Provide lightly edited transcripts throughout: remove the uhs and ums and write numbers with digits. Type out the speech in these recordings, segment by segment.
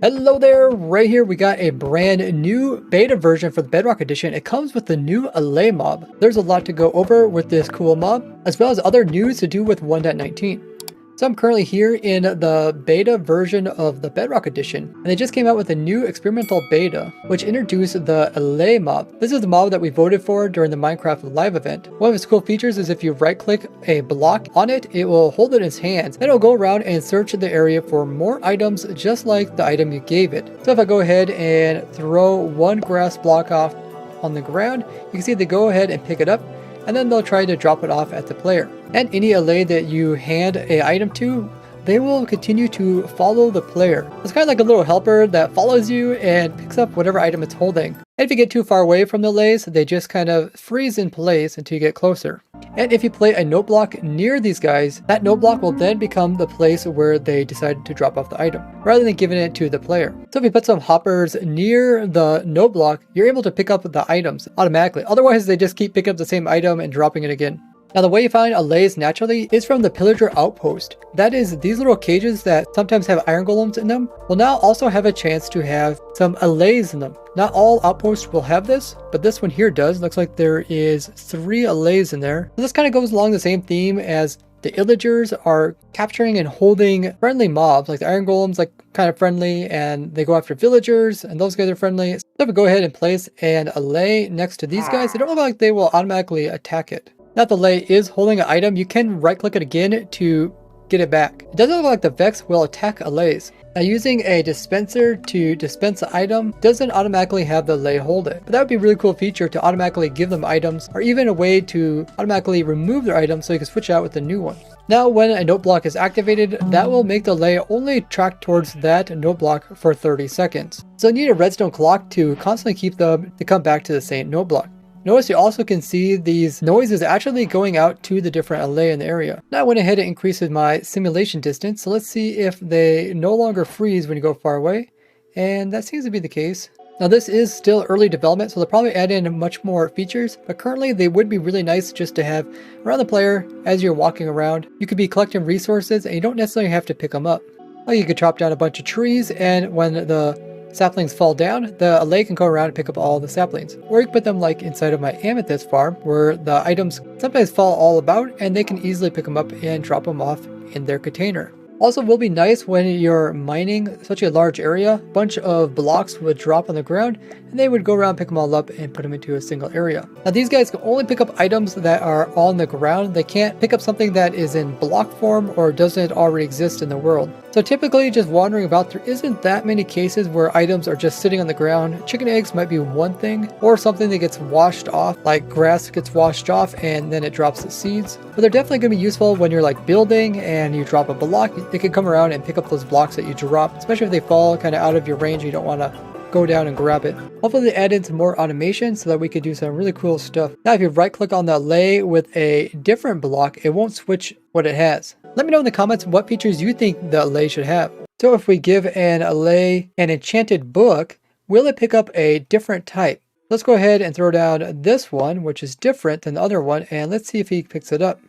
Hello there, right here we got a brand new beta version for the Bedrock Edition. It comes with the new Allay Mob. There's a lot to go over with this cool mob, as well as other news to do with 1.19. So I'm currently here in the beta version of the Bedrock Edition, and they just came out with a new experimental beta, which introduced the Allay Mob. This is the mob that we voted for during the Minecraft live event. One of its cool features is if you right click a block on it, it will hold it in its hands, then it'll go around and search the area for more items just like the item you gave it. So if I go ahead and throw one grass block off on the ground, you can see they go ahead and pick it up, and then they'll try to drop it off at the player. And any allay that you hand a item to, they will continue to follow the player. It's kind of like a little helper that follows you and picks up whatever item it's holding. And if you get too far away from the allays, they just kind of freeze in place until you get closer. And if you play a note block near these guys, that note block will then become the place where they decide to drop off the item, rather than giving it to the player. So if you put some hoppers near the note block, you're able to pick up the items automatically. Otherwise, they just keep picking up the same item and dropping it again. Now the way you find allays naturally is from the pillager outpost. That is, these little cages that sometimes have iron golems in them will now also have a chance to have some allays in them. Not all outposts will have this, but this one here does. Looks like there is 3 allays in there. So this kind of goes along the same theme as the illagers are capturing and holding friendly mobs, like the iron golems, like kind of friendly, and they go after villagers, and those guys are friendly. So if we go ahead and place an allay next to these guys, they don't look like they will automatically attack it. Now the allay is holding an item, you can right click it again to get it back. It doesn't look like the Vex will attack allays. Now using a dispenser to dispense the item doesn't automatically have the allay hold it. But that would be a really cool feature to automatically give them items, or even a way to automatically remove their items so you can switch out with a new one. Now when a note block is activated, that will make the allay only track towards that note block for 30 seconds. So you need a redstone clock to constantly keep them to come back to the same note block. Notice you also can see these noises actually going out to the different allay in the area. Now I went ahead and increased my simulation distance, so let's see if they no longer freeze when you go far away, and that seems to be the case. Now this is still early development, so they'll probably add in much more features, but currently they would be really nice just to have around the player as you're walking around. You could be collecting resources and you don't necessarily have to pick them up. Like you could chop down a bunch of trees, and when the saplings fall down, the allay can go around and pick up all the saplings. Or you can put them like inside of my Amidst farm, where the items sometimes fall all about and they can easily pick them up and drop them off in their container. Also, it will be nice when you're mining such a large area, a bunch of blocks would drop on the ground and they would go around, pick them all up and put them into a single area. Now these guys can only pick up items that are on the ground. They can't pick up something that is in block form or doesn't already exist in the world. So typically just wandering about, there isn't that many cases where items are just sitting on the ground. Chicken eggs might be one thing, or something that gets washed off, like grass gets washed off and then it drops the seeds. But they're definitely going to be useful when you're like building and you drop a block. They can come around and pick up those blocks that you drop, especially if they fall kind of out of your range and you don't want to go down and grab it. Hopefully they add in some more automation so that we could do some really cool stuff. Now if you right click on the allay with a different block, it won't switch what it has. Let me know in the comments what features you think the allay should have. So if we give an allay an enchanted book, will it pick up a different type? Let's go ahead and throw down this one, which is different than the other one, and let's see if he picks it up.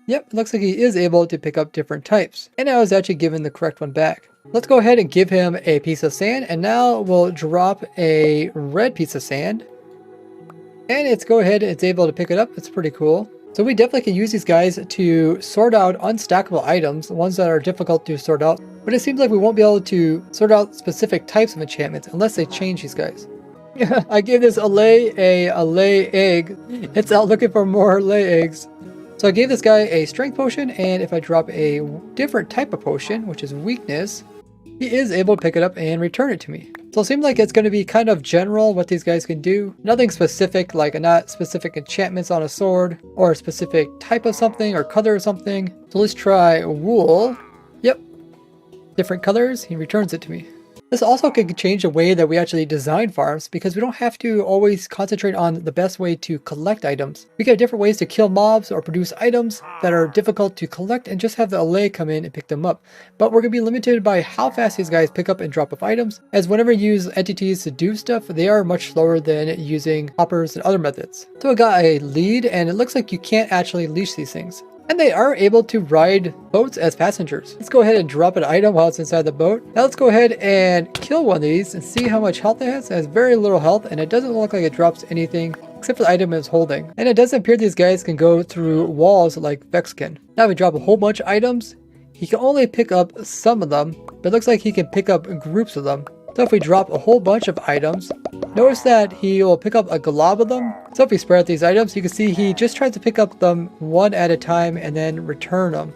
Yep, it looks like he is able to pick up different types. And I was actually given the correct one back. Let's go ahead and give him a piece of sand, and now we'll drop a red piece of sand. And it's able to pick it up. It's pretty cool. So we definitely can use these guys to sort out unstackable items, the ones that are difficult to sort out. But it seems like we won't be able to sort out specific types of enchantments unless they change these guys. I gave this allay a allay egg. It's out looking for more allay eggs. So I gave this guy a strength potion, and if I drop a different type of potion, which is weakness, he is able to pick it up and return it to me. So it seems like it's going to be kind of general what these guys can do. Nothing specific, like not specific enchantments on a sword, or a specific type of something, or color of something. So let's try wool. Yep. Different colors, he returns it to me. This also could change the way that we actually design farms, because we don't have to always concentrate on the best way to collect items. We get different ways to kill mobs or produce items that are difficult to collect and just have the allay come in and pick them up. But we're going to be limited by how fast these guys pick up and drop off items, as whenever you use entities to do stuff, they are much slower than using hoppers and other methods. So I got a lead, and it looks like you can't actually leash these things. And they are able to ride boats as passengers. Let's go ahead and drop an item while it's inside the boat. Now let's go ahead and kill one of these and see how much health it has. It has very little health and it doesn't look like it drops anything except for the item it's holding. And it doesn't appear these guys can go through walls like Vex can. Now if we drop a whole bunch of items, he can only pick up some of them, but it looks like he can pick up groups of them. So if we drop a whole bunch of items, notice that he will pick up a glob of them. So if we spread out these items, you can see he just tries to pick up them one at a time and then return them,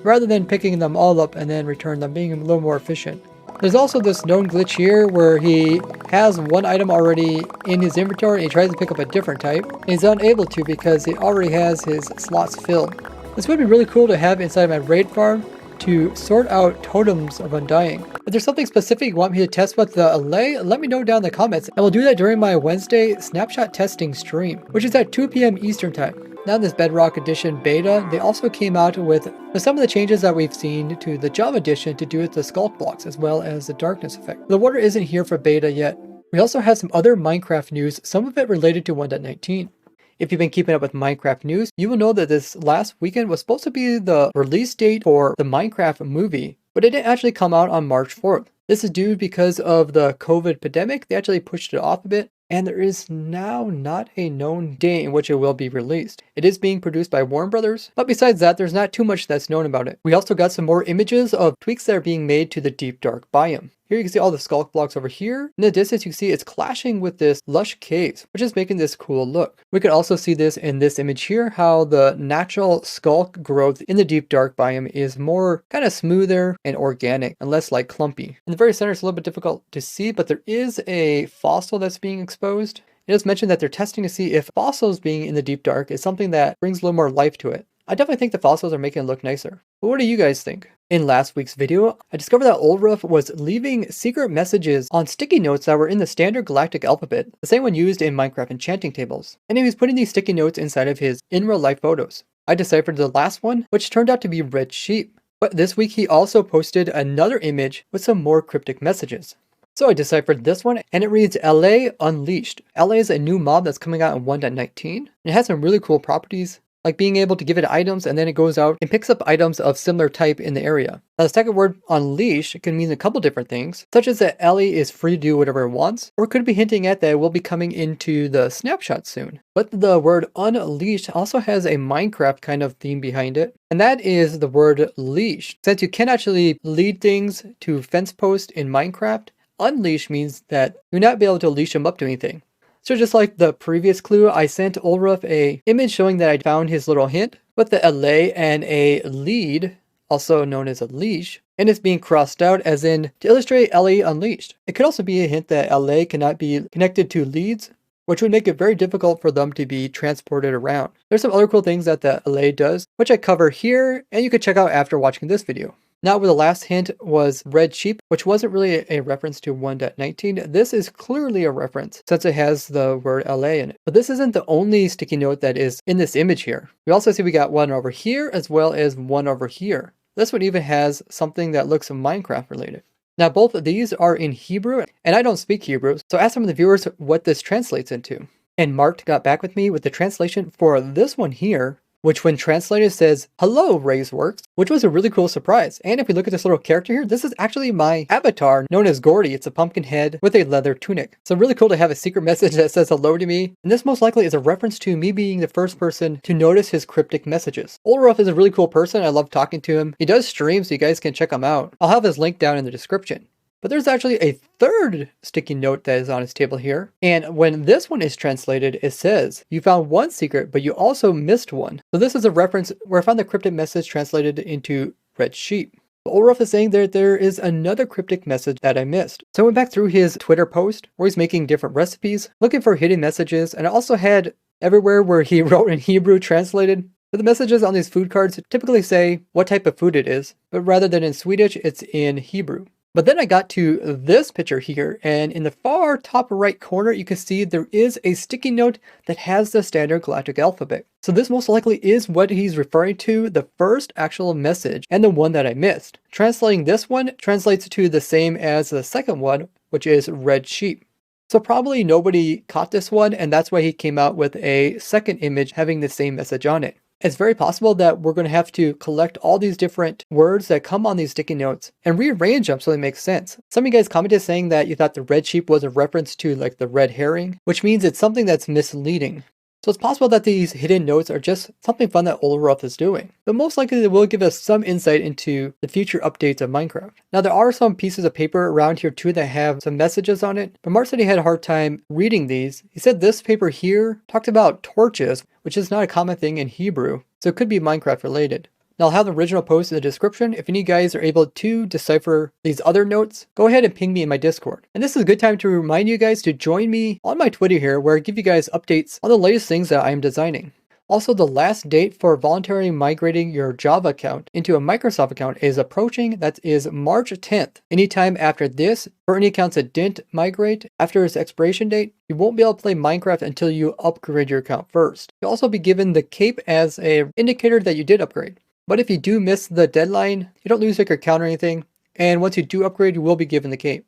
rather than picking them all up and then return them, being a little more efficient. There's also this known glitch here where he has one item already in his inventory and he tries to pick up a different type. And he's unable to because he already has his slots filled. This would be really cool to have inside my raid farm to sort out totems of undying. If there's something specific you want me to test with the Allay, let me know down in the comments, and we'll do that during my Wednesday snapshot testing stream, which is at 2 p.m. Eastern time. Now in this Bedrock Edition beta, they also came out with some of the changes that we've seen to the Java Edition to do with the sculk blocks as well as the darkness effect. The water isn't here for beta yet. We also have some other Minecraft news, some of it related to 1.19. If you've been keeping up with Minecraft news, you will know that this last weekend was supposed to be the release date for the Minecraft movie, but it didn't actually come out on March 4th. This is due because of the COVID pandemic. They actually pushed it off a bit, and there is now not a known date in which it will be released. It is being produced by Warner Brothers, but besides that, there's not too much that's known about it. We also got some more images of tweaks that are being made to the deep dark biome. Here you can see all the sculk blocks over here. In the distance, you can see it's clashing with this lush caves, which is making this cool look. We could also see this in this image here, how the natural sculk growth in the deep dark biome is more kind of smoother and organic and less like clumpy. In the very center, it's a little bit difficult to see, but there is a fossil that's being exposed. It is mentioned that they're testing to see if fossils being in the deep dark is something that brings a little more life to it. I definitely think the fossils are making it look nicer. But what do you guys think? In last week's video, I discovered that Ulruf was leaving secret messages on sticky notes that were in the standard galactic alphabet, the same one used in Minecraft enchanting tables. And he was putting these sticky notes inside of his in real life photos. I deciphered the last one, which turned out to be red sheep. But this week he also posted another image with some more cryptic messages. So I deciphered this one, and it reads Allay Unleashed. Allay is a new mob that's coming out in 1.19, and it has some really cool properties, like being able to give it items and then it goes out and picks up items of similar type in the area. Now the second word, unleash, can mean a couple different things, such as that Allay is free to do whatever it wants, or it could be hinting at that it will be coming into the snapshot soon. But the word unleashed also has a Minecraft kind of theme behind it, and that is the word leash. Since you can actually lead things to fence posts in Minecraft, unleash means that you'll not be able to leash them up to anything. So just like the previous clue, I sent Ulruf a image showing that I found his little hint with the Allay and a lead, also known as a leash, and it's being crossed out as in to illustrate Allay Unleashed. It could also be a hint that Allay cannot be connected to leads, which would make it very difficult for them to be transported around. There's some other cool things that the Allay does, which I cover here, and you can check out after watching this video. Now where the last hint was red sheep, which wasn't really a reference to 1.19, this is clearly a reference since it has the word Allay in it. But this isn't the only sticky note that is in this image here. We also see we got one over here as well as one over here. This one even has something that looks Minecraft related. Now both of these are in Hebrew, and I don't speak Hebrew, so ask some of the viewers what this translates into. And Mark got back with me with the translation for this one here, which when translated says, "Hello, Razeworks," which was a really cool surprise. And if we look at this little character here, this is actually my avatar known as Gordy. It's a pumpkin head with a leather tunic. So really cool to have a secret message that says hello to me. And this most likely is a reference to me being the first person to notice his cryptic messages. Ulruf is a really cool person. I love talking to him. He does stream, so you guys can check him out. I'll have his link down in the description. But there's actually a third sticky note that is on his table here. And when this one is translated, it says, "You found one secret, but you also missed one." So this is a reference where I found the cryptic message translated into red sheep. But Ulruf is saying that there is another cryptic message that I missed. So I went back through his Twitter post where he's making different recipes, looking for hidden messages, and I also had everywhere where he wrote in Hebrew translated. But the messages on these food cards typically say what type of food it is, but rather than in Swedish, it's in Hebrew. But then I got to this picture here, and in the far top right corner, you can see there is a sticky note that has the standard galactic alphabet. So this most likely is what he's referring to, the first actual message, and the one that I missed. Translating this one translates to the same as the second one, which is red sheep. So probably nobody caught this one, and that's why he came out with a second image having the same message on it. It's very possible that we're going to have to collect all these different words that come on these sticky notes and rearrange them so they make sense. Some of you guys commented saying that you thought the red sheep was a reference to like the red herring, which means it's something that's misleading. So it's possible that these hidden notes are just something fun that Oloroth is doing, but most likely they will give us some insight into the future updates of Minecraft. Now there are some pieces of paper around here too that have some messages on it, but Mark said he had a hard time reading these. He said this paper here talked about torches, which is not a common thing in Hebrew, so it could be Minecraft related. Now I'll have the original post in the description. If any guys are able to decipher these other notes, go ahead and ping me in my Discord. And this is a good time to remind you guys to join me on my Twitter here, where I give you guys updates on the latest things that I am designing. Also, the last date for voluntarily migrating your Java account into a Microsoft account is approaching. That is March 10th. Anytime after this, for any accounts that didn't migrate after its expiration date, you won't be able to play Minecraft until you upgrade your account first. You'll also be given the cape as an indicator that you did upgrade. But if you do miss the deadline, you don't lose like your account or anything, and once you do upgrade, you will be given the cape.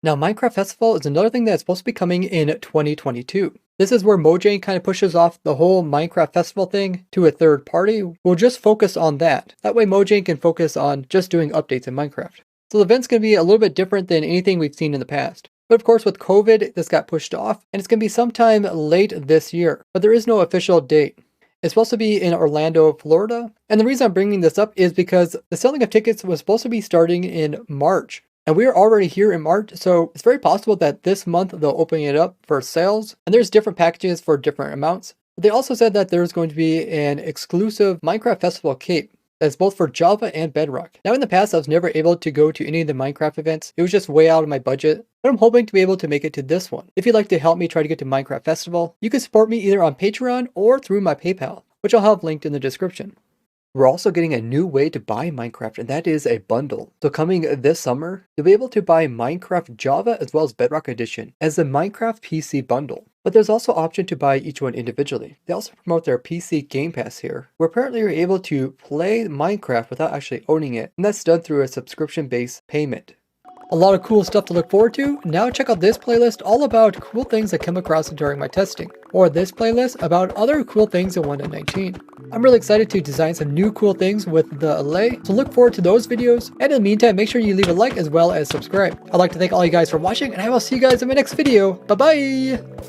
Now, Minecraft Festival is another thing that's supposed to be coming in 2022. This is where Mojang kind of pushes off the whole Minecraft Festival thing to a third party. We'll just focus on that. That way Mojang can focus on just doing updates in Minecraft. So the event's going to be a little bit different than anything we've seen in the past. But of course with COVID, this got pushed off, and it's going to be sometime late this year, but there is no official date. It's supposed to be in Orlando, Florida. And the reason I'm bringing this up is because the selling of tickets was supposed to be starting in March. And we are already here in March, so it's very possible that this month they'll open it up for sales. And there's different packages for different amounts. But they also said that there's going to be an exclusive Minecraft Festival cape that's both for Java and Bedrock. Now in the past, I was never able to go to any of the Minecraft events. It was just way out of my budget. But I'm hoping to be able to make it to this one. If you'd like to help me try to get to Minecraft Festival, you can support me either on Patreon or through my PayPal, which I'll have linked in the description. We're also getting a new way to buy Minecraft, and that is a bundle. So coming this summer, you'll be able to buy Minecraft Java as well as Bedrock Edition as a Minecraft PC bundle. But there's also option to buy each one individually. They also promote their PC Game Pass here, where apparently you're able to play Minecraft without actually owning it, and that's done through a subscription-based payment. A lot of cool stuff to look forward to. Now check out this playlist all about cool things I came across during my testing, or this playlist about other cool things in 1.19. I'm really excited to design some new cool things with the Allay, so look forward to those videos. And in the meantime, make sure you leave a like as well as subscribe. I'd like to thank all you guys for watching, and I will see you guys in my next video. Bye bye!